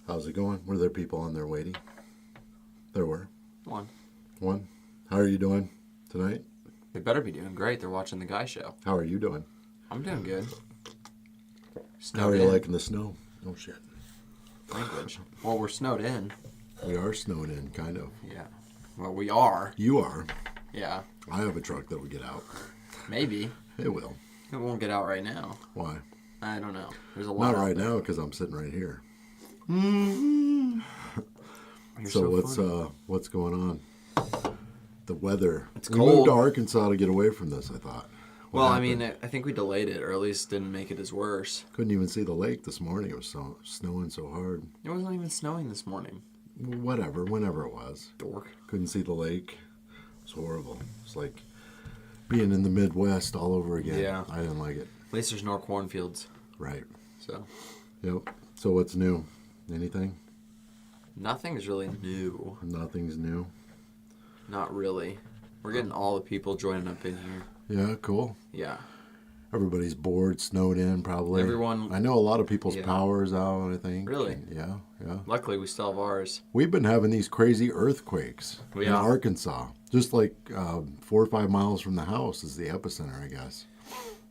How's it going? Were there people on there waiting? There were. One. How are you doing tonight? They better be doing great. They're watching the Guy Show. How are you doing? I'm doing good. How are you liking the snow? Oh, shit. Language. Well, we're snowed in. We are snowed in, kind of. Yeah. Well, we are. You are. Yeah. I have a truck that will get out. Maybe. It will. It won't get out right now. Why? I don't know. There's a lot. Not right now, because I'm sitting right here. So what's going on? The weather. It's we cold. moved to Arkansas to get away from this, I thought. What Well, happened? I mean, I think we delayed it, or at least didn't make it as worse. Couldn't even see the lake this morning. It was so snowing so hard. It wasn't even snowing this morning. Whatever, whenever it was. Dork. Couldn't see the lake. It was horrible. It's like being in the Midwest all over again. Yeah. I didn't like it. At least there's no cornfields. Right. So Yep. So what's new? Anything? nothing's really new. Nothing's new. Not really. We're getting all the people joining up in here. Yeah, cool. Yeah. Everybody's bored, snowed in probably. Everyone. I know a lot of people's Yeah. power's out, I think. Really? Yeah. Luckily, we still have ours. We've been having these crazy earthquakes in Yeah. Arkansas. Just like 4 or 5 miles from the house is the epicenter, I guess.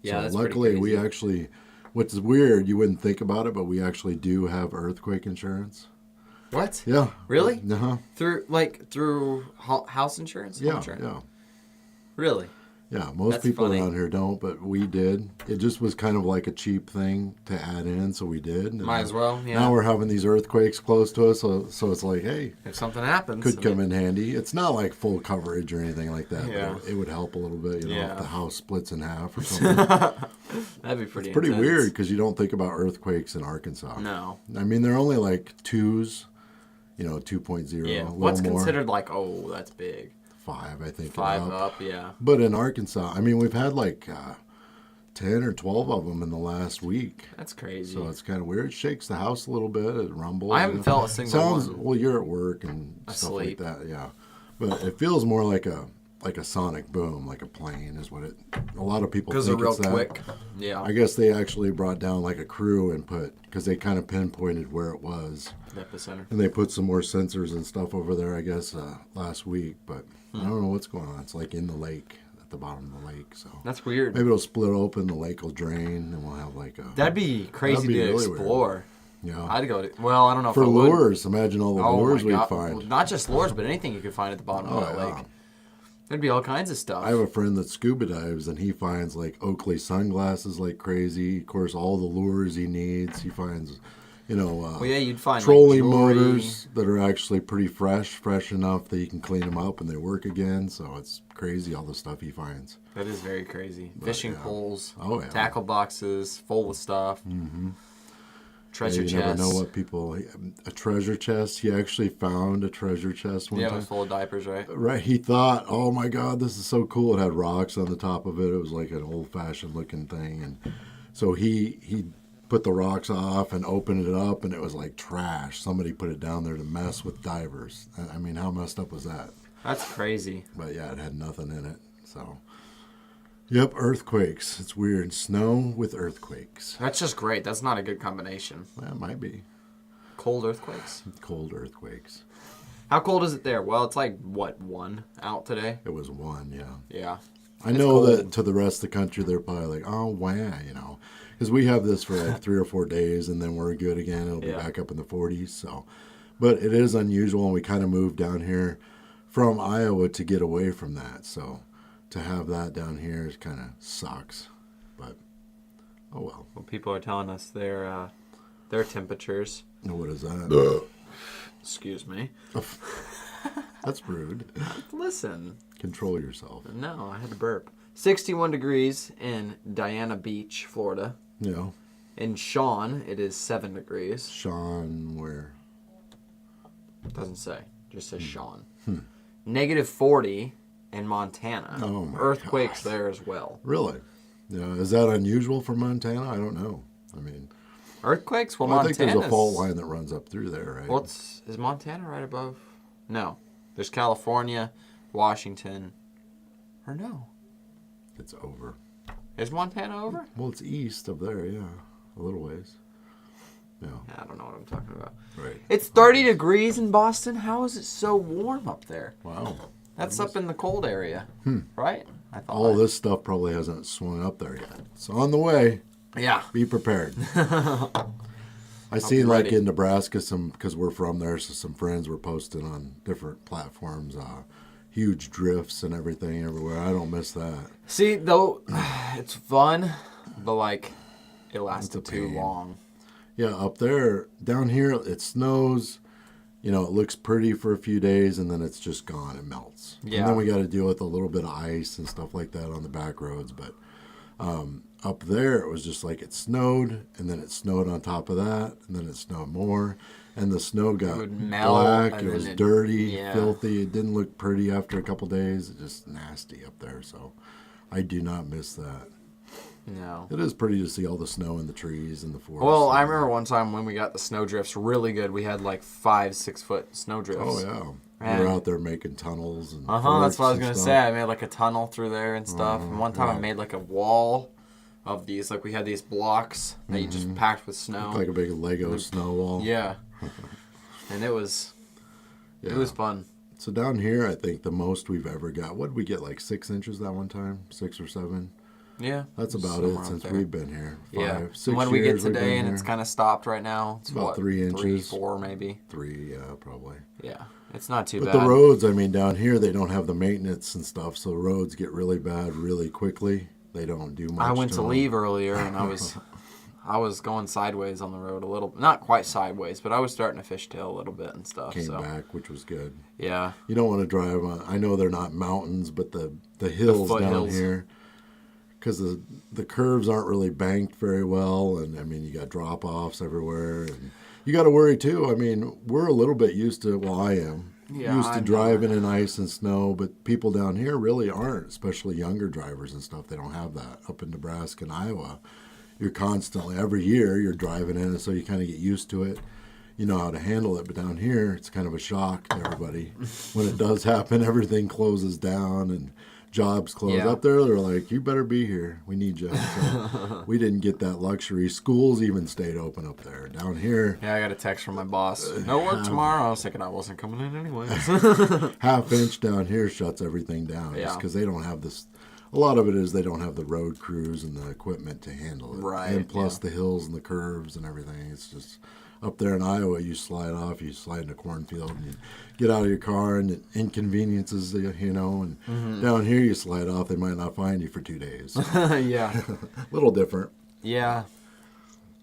Yeah, So that's luckily pretty we crazy. actually, what's weird, you wouldn't think about it, but we actually do have earthquake insurance. What? Yeah. Really? Uh-huh. Through house insurance? Home Yeah, insurance? yeah. Really? Yeah, most That's people funny. around here don't, but we did. It just was kind of like a cheap thing to add in, so we did. And Might as well, yeah. Now we're having these earthquakes close to us, so it's like, hey, If something happens. could come in handy. It's not like full coverage or anything like that, Yeah. but it would help a little bit, you know, Yeah. if the house splits in half or something. That'd be pretty It's pretty intense. weird because you don't think about earthquakes in Arkansas. No. I mean, they're only like 2s, 2.0, Yeah. a little What's more. considered like, oh, that's big? 5, I think. 5 and up, yeah. But in Arkansas, I mean, we've had like 10 or 12 of them in the last week. That's crazy. So it's kind of weird. It shakes the house a little bit. It rumbles. I haven't felt a single Sounds, one. well, you're at work and stuff like Asleep. that, yeah. But it feels more like a sonic boom, like a plane is what it. A lot of people Because think they're real it's that. quick. Yeah. I guess they actually brought down like a crew and because they kind of pinpointed where it was. The epicenter. And they put some more sensors and stuff over there, I guess, last week. But I Hmm. don't know what's going on. It's like in the lake, at the bottom of the lake. So That's weird. maybe it'll split open, the lake will drain, and we'll have like a. That'd be crazy That'd be to really weird. explore. Yeah. I'd go to. Well, I don't know For if I would. lures, imagine all the Oh lures my we'd God. find. Well, not just lures, but anything you could find at the bottom of that yeah. lake. There'd be all kinds of stuff. I have a friend that scuba dives, and he finds like Oakley sunglasses like crazy. Of course, all the lures he needs. He finds, well, yeah, you'd find trolling like, jewelry. motors that are actually pretty fresh enough that you can clean them up and they work again. So it's crazy all the stuff he finds. That is very crazy. Fishing yeah. poles, Oh, yeah. tackle boxes full of stuff. Mm-hmm. Treasure You never chests. know what people. A treasure chest. He actually found a treasure chest one Yeah, it time. was full of diapers, right? Right, he thought, oh my God, this is so cool. It had rocks on the top of it. It was like an old-fashioned looking thing, and so he put the rocks off and opened it up, and it was like trash. Somebody put it down there to mess with divers. I mean, how messed up was that? That's crazy. But yeah, it had nothing in it. So, yep, earthquakes. It's weird. Snow with earthquakes. That's just great. That's not a good combination. That might be Cold earthquakes. cold earthquakes. How cold is it there? Well, it's like, what, 1 out today? It was one, yeah. Yeah. I know cold. that to the rest of the country, they're probably like, oh, wow, because we have this for like 3 or 4 days, and then we're good again. It'll be Yeah. back up in the 40s. So, but it is unusual, and we kind of moved down here from Iowa to get away from that. So, to have that down here is kind of sucks. But oh well. Well, people are telling us their temperatures. What is that? Excuse me. That's rude. Listen. Control yourself. No, I had to burp. 61 degrees in Diana Beach, Florida. In Sean, it is 7 degrees. Sean, where? Doesn't say. Just says Sean. Negative 40 in Montana. Oh my Earthquakes gosh. there as well. Really? Yeah. Is that unusual for Montana? I don't know. I mean, Earthquakes? Well, I think there's a Montana's- fault line that runs up through there, right? Well, is Montana right above? No. There's California, Washington. Or no. It's over. Is Montana over? Well, it's east of there, yeah. A little ways. Yeah. I don't know what I'm talking about. Right. It's 30 degrees in Boston. How is it so warm up there? Wow. That's up in the cold area, right? I thought. All this stuff probably hasn't swung up there yet. It's on the way. Yeah. Be prepared. I seen like ready. in Nebraska, because we're from there, so some friends were posting on different platforms, huge drifts and everything everywhere. I don't miss that. See, though, it's fun, but like, it lasted too pain. long. Yeah, up there, down here, it snows. You know, it looks pretty for a few days, and then it's just gone. It melts. Yeah. And then we got to deal with a little bit of ice and stuff like that on the back roads. But up there, it was just like it snowed, and then it snowed on top of that, and then it snowed more. And the snow got would melt, black. and It was then dirty, yeah. filthy. It didn't look pretty after a couple days. It's just nasty up there. So I do not miss that. No. It is pretty to see all the snow in the trees and the forest. Well, I remember one time when we got the snow drifts really good. We had like 5-6 foot snow drifts. Oh, yeah. We And- were out there making tunnels. And That's what I was forks gonna and say. stuff. I made like a tunnel through there and stuff. And one time I made like a wall of these. Like we had these blocks that you just packed with snow. Like a big Lego snow wall. Yeah. And it was fun. So down here, I think the most we've ever got, what did we get, like 6 inches that one time? 6 or 7? Yeah. That's about somewhere it up since there. we've been here. 5, Yeah. 6 And when we get years we've today been and it's here. kind of stopped right now, it's About what, 3 inches. 4 maybe. 3, yeah, probably. Yeah. It's not too But bad. the roads, I mean, down here, they don't have the maintenance and stuff, so the roads get really bad really quickly. They don't do much. I went to them. leave earlier and I was going sideways on the road a little, not quite sideways, but I was starting to fishtail a little bit and stuff. Came so back, which was good. yeah, You don't want to drive on. I know they're not mountains, but the hills down foothills. here, because the curves aren't really banked very well, and I mean you got drop offs everywhere, and you got to worry too. I mean we're a little bit used to. Well, I am used to I'm driving in ice and snow, but people down here really aren't, especially younger drivers and stuff. They don't have that up in Nebraska and Iowa. You're constantly every year you're driving in it, so you kind of get used to it. You know how to handle it, but down here it's kind of a shock to everybody. When it does happen, everything closes down and jobs close. Yeah. Up there, they're like, "You better be here. We need you." So we didn't get that luxury. Schools even stayed open up there. Down here, yeah. I got a text from my boss. No work tomorrow. I was thinking I wasn't coming in anyways. half inch down here shuts everything down, just Yeah. because they don't have this. A lot of it is they don't have the road crews and the equipment to handle it. Right, And plus yeah. the hills and the curves and everything. It's just up there in Iowa, you slide off, you slide in a cornfield, and you get out of your car, and it inconveniences you know. And Mm-hmm. down here, you slide off, they might not find you for 2 days. yeah, A little different. yeah.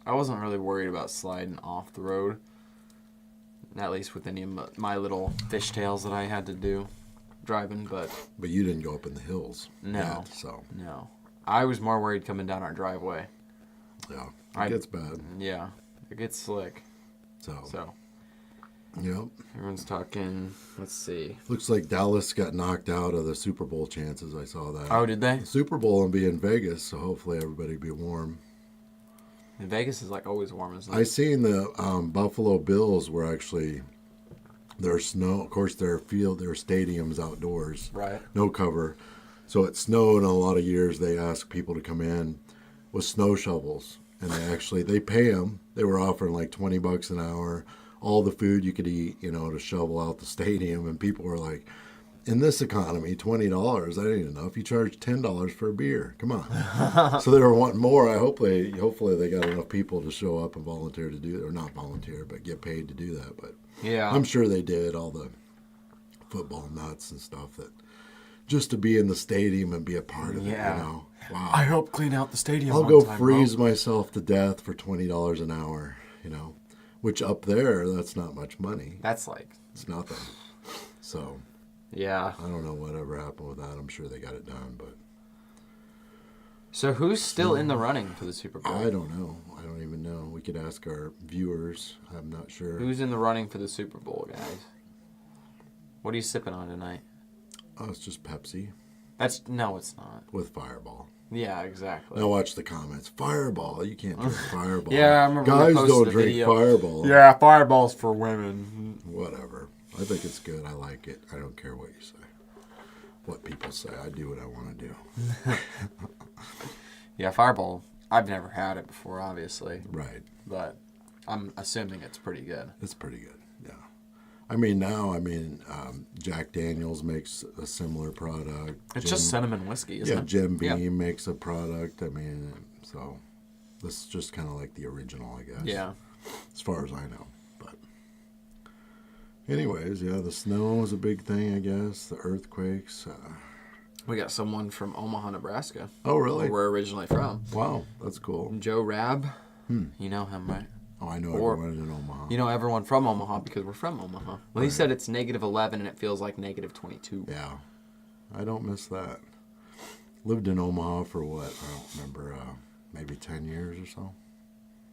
I wasn't really worried about sliding off the road. At least with any of my little fishtails that I had to do driving, but But you didn't go up in the hills. No. yet, so, no. I was more worried coming down our driveway. yeah. I- It gets bad. Yeah, it gets slick. So, So yep. everyone's talking. Let's see. Looks like Dallas got knocked out of the Super Bowl chances. I saw that. Oh, did they? The Super Bowl will be in Vegas, so hopefully everybody will be warm. And Vegas is like always warm, isn't I it? seen the Buffalo Bills were actually their snow. Of course, their stadiums outdoors, Right. no cover. So it snowed in a lot of years. They asked people to come in with snow shovels, and they pay them. They were offering like $20 an hour, all the food you could eat, to shovel out the stadium. And people were like, in this economy, $20, that ain't enough. You charge $10 for a beer. Come on. So they were wanting more. Hopefully they got enough people to show up and volunteer to do, or not volunteer, but get paid to do that. But Yeah. I'm sure they did, all the football nuts and stuff, that just to be in the stadium and be a part of Yeah. it. Wow. I helped clean out the stadium. I'll one go time, freeze bro. myself to death for $20 an hour, which up there, that's not much money. That's like. It's nothing. So Yeah. I don't know whatever happened with that. I'm sure they got it done, but So who's still in the running for the Super Bowl? I don't know. I don't even know. We could ask our viewers. I'm not sure. Who's in the running for the Super Bowl, guys? What are you sipping on tonight? Oh, it's just Pepsi No, it's not. with Fireball. Yeah, exactly. Now watch the comments. Fireball. You can't drink Fireball. Yeah, I remember we Guys posted don't a drink video. Fireball. Yeah, Fireball's for women. Whatever. I think it's good. I like it. I don't care what you say. What people say. I do what I want to do. Yeah, Fireball. I've never had it before, obviously, Right. but I'm assuming it's pretty good. It's pretty good, yeah. I mean, now, Jack Daniels makes a similar product. It's just cinnamon whiskey, isn't yeah, it? Jim Beam makes a product. I mean, so this is just kind of like the original, I guess. Yeah. As far as I know. But anyways, yeah, the snow is a big thing, I guess. The earthquakes. We got someone from Omaha, Nebraska. Oh, really? Where we're originally from. Wow, that's cool. Joe Rab. You know him, right? Oh, I know Or- everyone in Omaha. You know everyone from Omaha because we're from Omaha. Well, he said it's -11 and it feels like -22. Yeah, I don't miss that. Lived in Omaha for what? I don't remember. Maybe 10 years or so.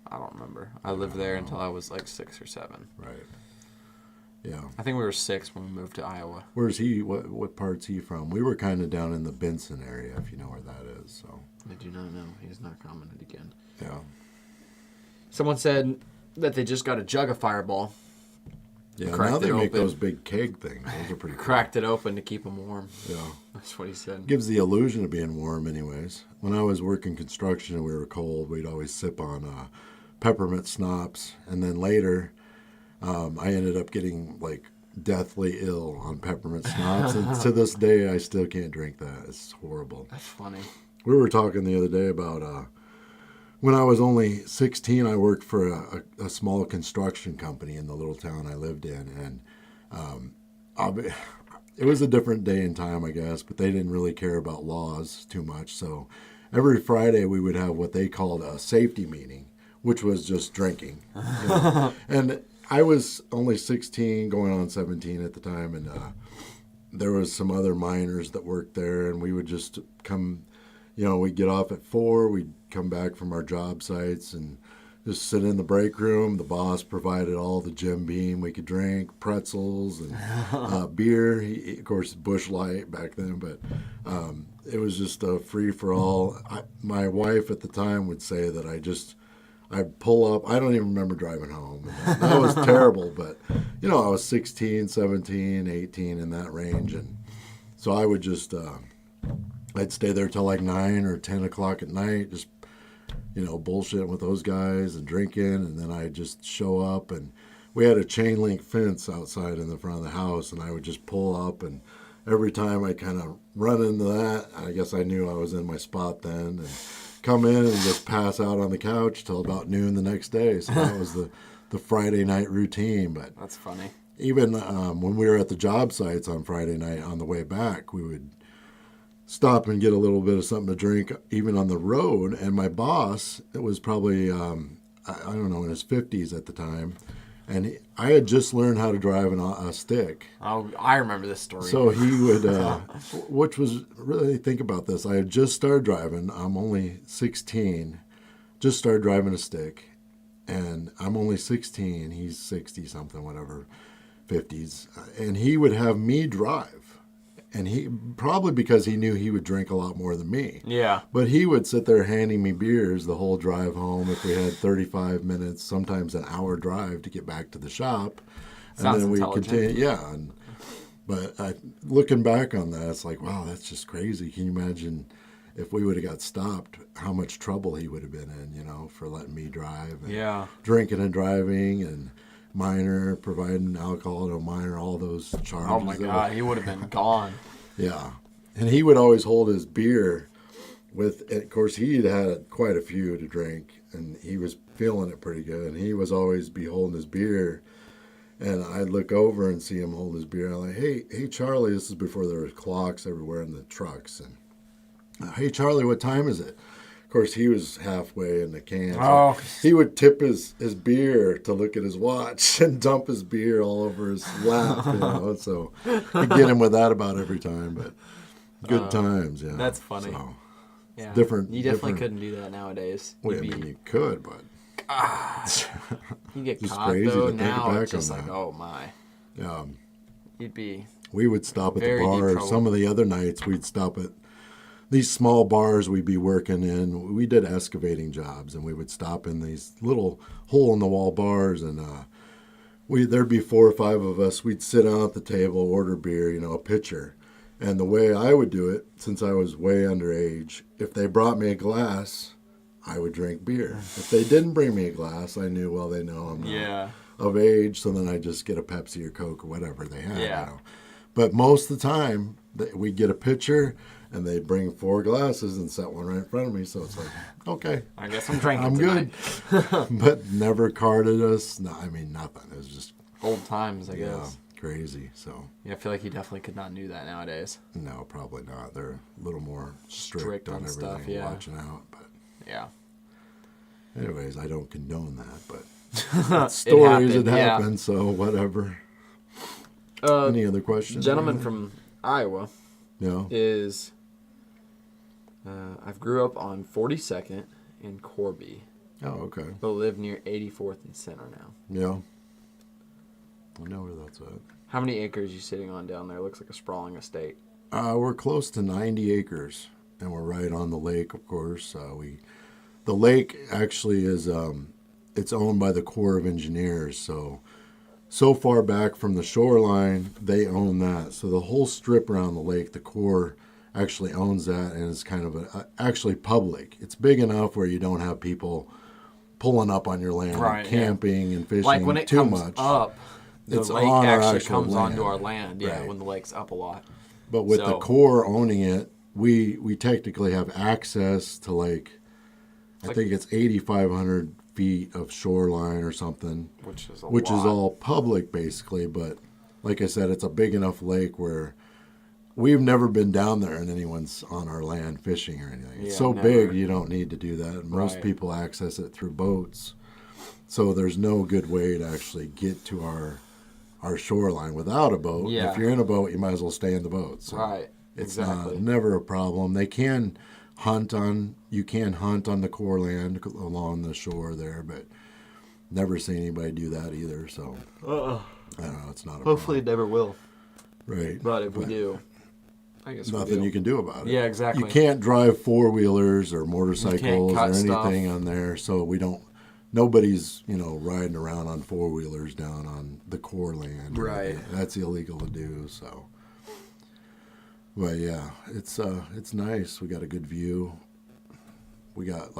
I don't remember. I lived there until I was like 6 or 7. Right. Yeah. I think we were 6 when we moved to Iowa. Where's he? What part's he from? We were kind of down in the Benson area, if you know where that is. So. I do not know. He's not commented again. Yeah. Someone said that they just got a jug of Fireball. Yeah. Cracked Now they it make open. those big keg things. Those are pretty cool. Cracked it open to keep him warm. Yeah. That's what he said. Gives the illusion of being warm, anyways. When I was working construction and we were cold, we'd always sip on peppermint schnapps, and then later, I ended up getting like deathly ill on peppermint schnapps, and to this day, I still can't drink that. It's horrible. That's funny. We were talking the other day about when I was only 16, I worked for a small construction company in the little town I lived in, and it was a different day and time, I guess, but they didn't really care about laws too much. So every Friday we would have what they called a safety meeting, which was just drinking. You know? And I was only 16, going on 17 at the time, and there was some other miners that worked there, and we would just come, we'd get off at 4, we'd come back from our job sites and just sit in the break room. The boss provided all the Jim Beam we could drink, pretzels and beer. Of course, Busch Light back then, but it was just a free-for-all. My wife at the time would say that I'd pull up. I don't even remember driving home. That was terrible, but, I was 16, 17, 18, in that range, and so I would just, I'd stay there till like 9 or 10 o'clock at night, just bullshitting with those guys and drinking, and then I'd just show up, and we had a chain link fence outside in the front of the house, and I would just pull up, and every time I kind of run into that, I guess I knew I was in my spot then, and come in and just pass out on the couch till about noon the next day. So that was the Friday night routine. But That's funny. even when we were at the job sites on Friday night on the way back, we would stop and get a little bit of something to drink, even on the road. And my boss, it was probably, I don't know, in his 50s at the time. And I had just learned how to drive a stick. Oh, I remember this story. So he would, which was, really think about this. I had just started driving. I'm only 16. Just started driving a stick. And I'm only 16. He's 60 something, whatever, 50s. And he would have me drive. And he, probably because he knew he would drink a lot more than me. Yeah. But he would sit there handing me beers the whole drive home if we had 35 minutes, sometimes an hour drive to get back to the shop. Sounds and then we intelligent. continue. Yeah. But looking back on that, it's like, wow, that's just crazy. Can you imagine if we would have got stopped, how much trouble he would have been in, for letting me drive. And Yeah. drinking and driving, and minor, providing alcohol to a minor, all those charges. Oh my God, he would have been gone. Yeah. And he would always hold his beer with, of course, he'd had quite a few to drink, and he was feeling it pretty good. And he was always be holding his beer. And I'd look over and see him hold his beer. I'm like, hey, Charlie, this is before there was clocks everywhere in the trucks. And, hey, Charlie, what time is it? Of course, he was halfway in the can. So Oh. he would tip his beer to look at his watch and dump his beer all over his lap. So you get him with that about every time. But good times, yeah. That's funny. So, Yeah. different- You definitely different- couldn't do that nowadays. well, I mean, you could, but You get It's caught crazy though. to think Now back it's just on like, that. oh my. You'd be. we would stop at the Very deep bar. trouble. Some of the other nights, we'd stop at these small bars we'd be working in. We did excavating jobs, and we would stop in these little hole-in-the-wall bars, and there'd be 4 or 5 of us. We'd sit down at the table, order beer, a pitcher. And the way I would do it, since I was way underage, if they brought me a glass, I would drink beer. If they didn't bring me a glass, I knew, well, they know I'm not of age, so then I just get a Pepsi or Coke or whatever they had. Yeah. You know? But most of the time, we get a pitcher, and they bring 4 glasses and set one right in front of me. So it's like, okay, I guess I'm drinking I'm tonight. good. But never carded us. No, I mean, nothing. It was just Old times, I guess. crazy. So Yeah, I feel like you definitely could not do that nowadays. no, probably not. They're a little more strict on everything, stuff, yeah. watching out. But Yeah. anyways, I don't condone that. But stories happened, had yeah. happened, so whatever. Any other questions? Gentleman from Iowa No. is, I've grew up on 42nd in Corby, Oh, okay. but live near 84th and Center now. Yeah. I know where that's at. How many acres you sitting on down there? Looks like a sprawling estate. We're close to 90 acres, and we're right on the lake, of course. The lake actually is it's owned by the Corps of Engineers, so far back from the shoreline, they own that. So the whole strip around the lake, the Corps actually owns that, and it's kind of actually public. It's big enough where you don't have people pulling up on your land, Right, and camping and fishing Like when it too comes much. up, the It's lake on our actually actual comes land. onto our land. Yeah, Right. when the lake's up a lot. But with the So- Corps owning it, we technically have access to I think it's 8,500 feet of shoreline or something, Which is which is lot. all public basically. But like I said, it's a big enough lake where we've never been down there and anyone's on our land fishing or anything. It's Yeah, so never. big you don't need to do that. Most Right. people access it through boats. So there's no good way to actually get to our shoreline without a boat. Yeah. If you're in a boat, you might as well stay in the boat. So Right. it's Exactly. never a problem. They can you can hunt on the Corps land along the shore there, but never seen anybody do that either. So I don't know. It's not a Hopefully it never will. problem. Right. But if we do, I guess Nothing we you do. can do about it. Yeah, exactly. You can't drive 4-wheelers or motorcycles or cut anything stuff. on there, so nobody's, riding around on 4-wheelers down on the Corps land. or Right. anything. That's illegal to do, so. But yeah, it's nice. We got a good view. We got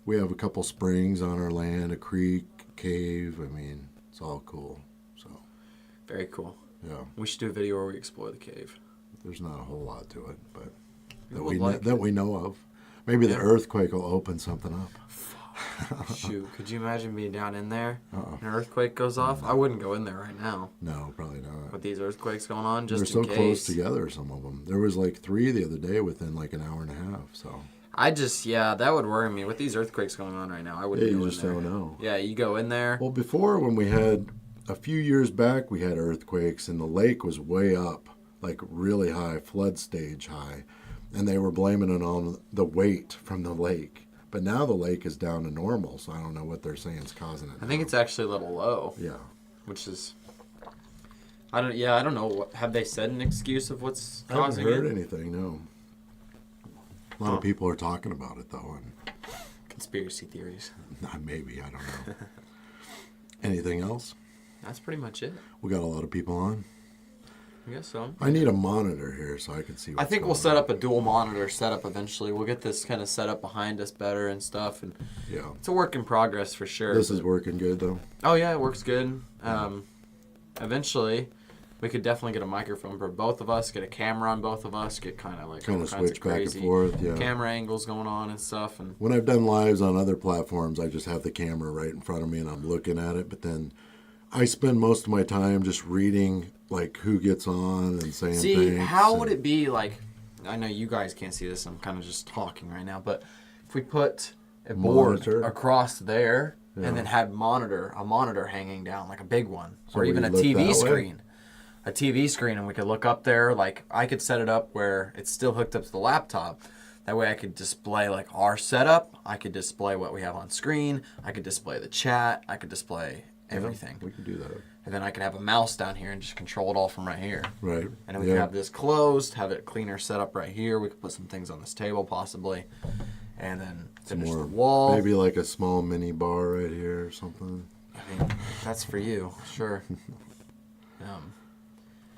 we have a couple springs on our land, a creek, cave. I mean, it's all cool. So, Very cool. yeah. We should do a video where we explore the cave. There's not a whole lot to it, but would like that we know of. Maybe the Yeah. earthquake will open something up. Shoot, could you imagine being down in there? Uh-uh. An earthquake goes off? I wouldn't go in there right now. No, probably not. With these earthquakes going on, just They're in so case. close together, some of them. There was 3 the other day within an hour and a half. So That would worry me. With these earthquakes going on right now, I wouldn't yeah, go you in just there. don't know. Yeah, you go in there. Well, before when we had a few years back, we had earthquakes and the lake was way up, like really high, flood stage high, and they were blaming it on the weight from the lake. But now the lake is down to normal, so I don't know what they're saying is causing it. I think now. it's actually a little low, Yeah. which is. I don't know. Have they said an excuse of what's I haven't causing heard it? anything, no. A lot of people are talking about it, though, and Conspiracy theories. maybe, I don't know. Anything else? That's pretty much it. We got a lot of people on. I guess so. I need a monitor here so I can see what's I think going we'll set on. up a dual monitor setup eventually. We'll get this kind of set up behind us better and stuff. And Yeah. it's a work in progress for sure. This is working good, though. Oh yeah, it works good. Eventually, we could definitely get a microphone for both of us, get a camera on both of us, get kind of all kinds switch of back and crazy forth, yeah. camera angles going on and stuff. And When I've done lives on other platforms, I just have the camera right in front of me and I'm looking at it. But then I spend most of my time just reading, who gets on and saying see, things. how would it be like? I know you guys can't see this. I'm kind of just talking right now, but if we put a board Monitor? across there Yeah. and then had a monitor hanging down, like a big one, So or even we a look TV that way? screen. A TV screen, and we could look up there. Like, I could set it up where it's still hooked up to the laptop. That way I could display, our setup. I could display what we have on screen. I could display the chat. I could display everything. We can do that. And then I could have a mouse down here and just control it all from right here. Right. And then we could have this closed, have it cleaner set up right here. We could put some things on this table, possibly. And then finish the wall. Maybe like a small mini bar right here or something. I mean, that's for you, sure.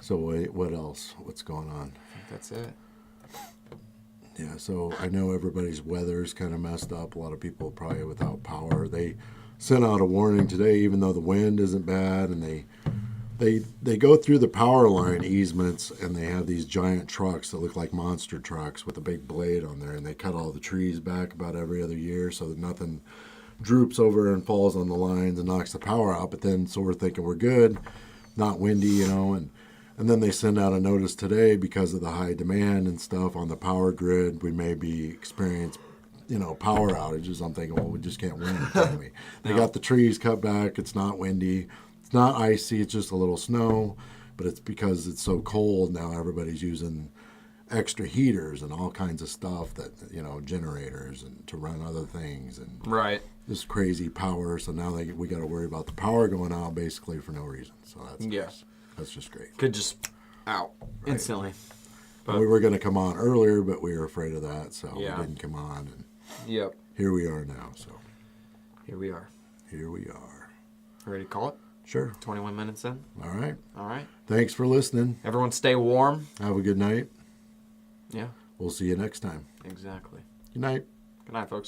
So wait, what else? What's going on? I think that's it. Yeah, so I know everybody's weather's kind of messed up. A lot of people probably without power. They sent out a warning today, even though the wind isn't bad, and they go through the power line easements, and they have these giant trucks that look like monster trucks with a big blade on there, and they cut all the trees back about every other year so that nothing droops over and falls on the lines and knocks the power out. But then, so we're thinking we're good, not windy, and then they send out a notice today because of the high demand and stuff on the power grid. We may be experience, power outages. I'm thinking, well, we just can't win. They got the trees cut back. It's not windy. It's not icy. It's just a little snow. But it's because it's so cold now. Everybody's using extra heaters and all kinds of stuff that generators and to run other things and Right. this crazy power. So now we got to worry about the power going out basically for no reason. So that's just great. Could just out instantly. But we were going to come on earlier, but we were afraid of that, so we didn't come on. And Yep. here we are now. So Here we are. Ready to call it? Sure. 21 minutes in. All right. All right. Thanks for listening. Everyone stay warm. Have a good night. Yeah. We'll see you next time. Exactly. Good night. Good night, folks.